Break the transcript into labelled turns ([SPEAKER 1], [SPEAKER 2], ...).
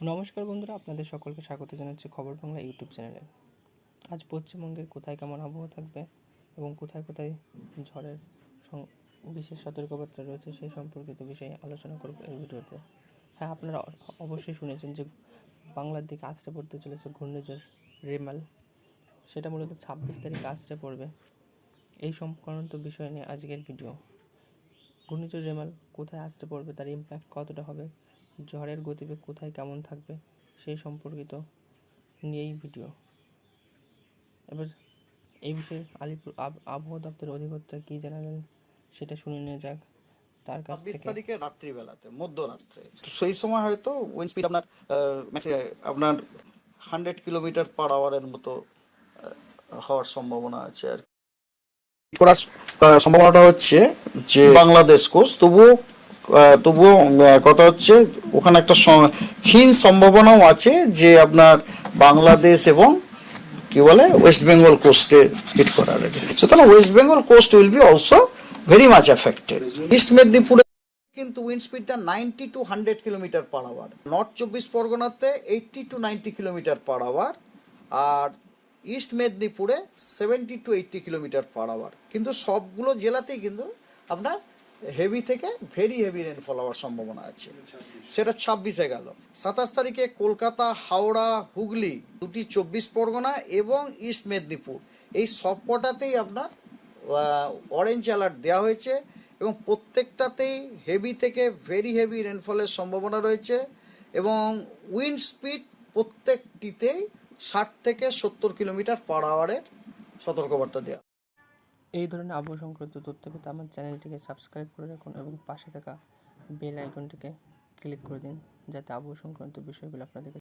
[SPEAKER 1] নমস্কার বন্ধুরা, আপনাদের সকলকে স্বাগত জানাচ্ছি খবর বাংলা ইউটিউব চ্যানেলে। আজ পশ্চিমবঙ্গের কোথায় কেমন আবহাওয়া থাকবে এবং কোথায় কোথায় ঝড়ের বিশেষ সতর্কবার্তা রয়েছে সেই সম্পর্কিত বিষয়ে আলোচনা করব এই ভিডিওতে। হ্যাঁ, আপনারা অবশ্যই শুনেছেন যে বাংলার দিকে আছড়ে পড়তে চলেছে ঘূর্ণিঝড় রেমাল। সেটা মূলত 26 তারিখ আছড়ে পড়বে। এই সংক্রান্ত বিষয় নিয়ে আজকের ভিডিও। ঘূর্ণিঝড় রেমাল কোথায় আছড়ে পড়বে, তার ইম্প্যাক্ট কতটা হবে, ঝড়ের গতিবেগ কোথায় কেমন থাকবে সেই সম্পর্কিত নিয়েই ভিডিও। এবার এই বিষয়ে আলিপুর আবহাওয়া দপ্তরের অধিকর্তা কী জানালেন সেটা শুনে নিয়ে যাক তার কাছ
[SPEAKER 2] 26
[SPEAKER 1] থেকে।
[SPEAKER 2] তারিখে রাত্রিবেলাতে মধ্যরাত্রে সেই সময় হয়তো উইন্ড স্পিড আপনার 100 কিলোমিটার পার আওয়ারের মতো হওয়ার সম্ভাবনা আছে আর করার সম্ভাবনাটা হচ্ছে যে বাংলাদেশ কোস্ট তবুও কথা হচ্ছে ওখানে একটা ক্ষীণ সম্ভাবনাও আছে যে আপনার বাংলাদেশ এবং কি বলে ওয়েস্ট বেঙ্গল কোস্টে হিট করার আগে। সুতরাং West Bengal coast will be also very much affected. East মেদিনীপুরে কিন্তু উইন্ড স্পিডটা 90 to 100 kilometre per hour, North 24 পরগনাতে 80 to 90 কিলোমিটার পার আওয়ার, আর ইস্ট মেদিনীপুরে 70 to 80 কিলোমিটার পার আওয়ার। কিন্তু সবগুলো জেলাতেই কিন্তু আপনার হেভি থেকে ভেরি হেভি রেনফল হওয়ার সম্ভাবনা আছে। সেটা 26-এ গেল। 27 তারিখে কলকাতা, হাওড়া, হুগলি, দুটি 24 পরগনা এবং ইস্ট মেদিনীপুর, এই সব কটাতেই আপনার অরেঞ্জ অ্যালার্ট দেওয়া হয়েছে এবং প্রত্যেকটাতেই হেভি থেকে ভেরি হেভি রেনফলের সম্ভাবনা রয়েছে এবং উইন্ড স্পিড প্রত্যেকটিতেই 60 থেকে 70 কিলোমিটার পার আওয়ারের সতর্কবার্তা দেওয়া।
[SPEAKER 1] এই ধরনের আবহাওয়া সংক্রান্ত তথ্য পেতে আমার চ্যানেলটিকে সাবস্ক্রাইব করে রাখুন এবং পাশে থাকা বেল আইকনটিকে ক্লিক করে দিন যাতে আবহাওয়া সংক্রান্ত বিষয়গুলো আপনাদের